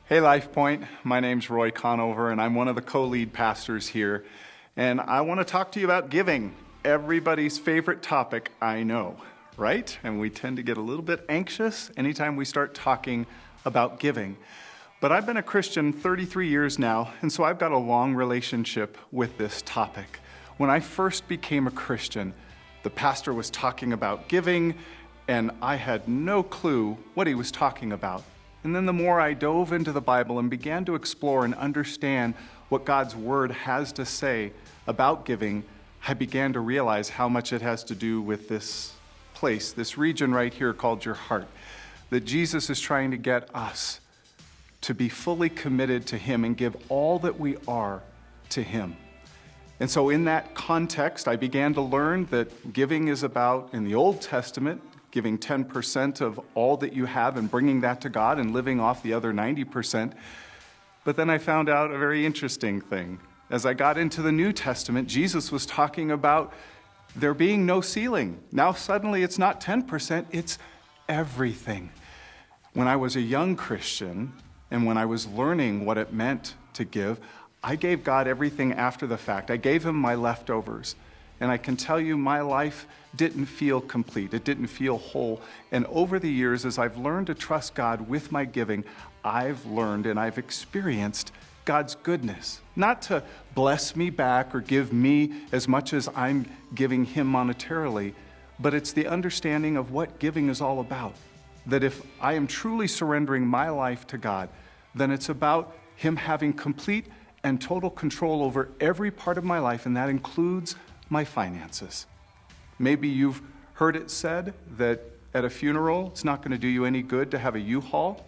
Hey LifePoint, my name's Roy Conover and I'm one of the co-lead pastors here. And I want to talk to you about giving, everybody's favorite topic, I know, right? And we tend to get a little bit anxious anytime we start talking about giving. But I've been a Christian 33 years now, and so I've got a long relationship with this topic. When I first became a Christian, the pastor was talking about giving, and I had no clue what he was talking about. And then the more I dove into the Bible and began to explore and understand what God's Word has to say about giving, I began to realize how much it has to do with this place, this region right here called your heart, that Jesus is trying to get us to be fully committed to Him and give all that we are to Him. And so in that context, I began to learn that giving is about, in the Old Testament, giving 10% of all that you have and bringing that to God and living off the other 90%. But then I found out a very interesting thing. As I got into the New Testament, Jesus was talking about there being no ceiling. Now suddenly it's not 10%, it's everything. When I was a young Christian and when I was learning what it meant to give, I gave God everything after the fact. I gave Him my leftovers. And I can tell you my life didn't feel complete. It didn't feel whole. And over the years, as I've learned to trust God with my giving, I've learned and I've experienced God's goodness. Not to bless me back or give me as much as I'm giving Him monetarily, but it's the understanding of what giving is all about. That if I am truly surrendering my life to God, then it's about Him having complete and total control over every part of my life, and that includes my finances. Maybe you've heard it said that at a funeral, it's not going to do you any good to have a U-Haul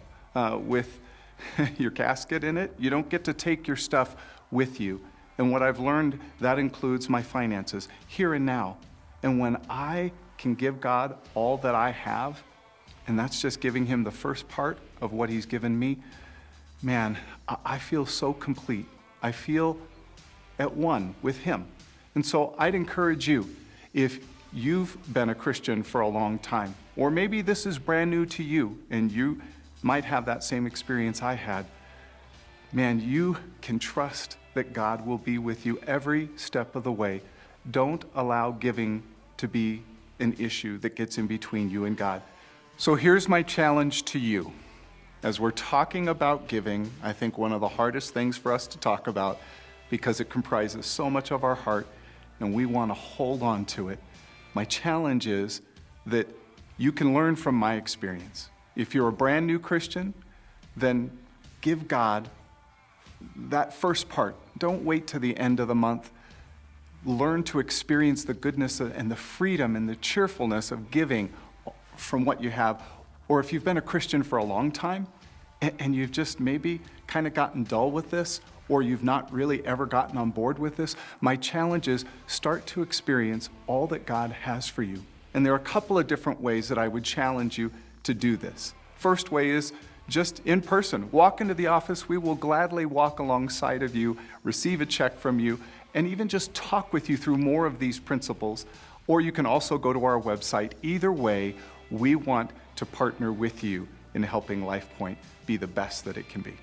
with your casket in it. You don't get to take your stuff with you. And what I've learned, that includes my finances, here and now. And when I can give God all that I have, and that's just giving Him the first part of what He's given me, man, I feel so complete. I feel at one with Him. And so I'd encourage you, if you've been a Christian for a long time, or maybe this is brand new to you and you might have that same experience I had, man, you can trust that God will be with you every step of the way. Don't allow giving to be an issue that gets in between you and God. So here's my challenge to you. As we're talking about giving, I think one of the hardest things for us to talk about, because it comprises so much of our heart, and we want to hold on to it. My challenge is that you can learn from my experience. If you're a brand new Christian, then give God that first part. Don't wait to the end of the month. Learn to experience the goodness and the freedom and the cheerfulness of giving from what you have. Or if you've been a Christian for a long time and you've just maybe kind of gotten dull with this, or you've not really ever gotten on board with this, my challenge is start to experience all that God has for you. And there are a couple of different ways that I would challenge you to do this. First way is just in person. Walk into the office. We will gladly walk alongside of you, receive a check from you, and even just talk with you through more of these principles. Or you can also go to our website. Either way, we want to partner with you in helping LifePoint be the best that it can be.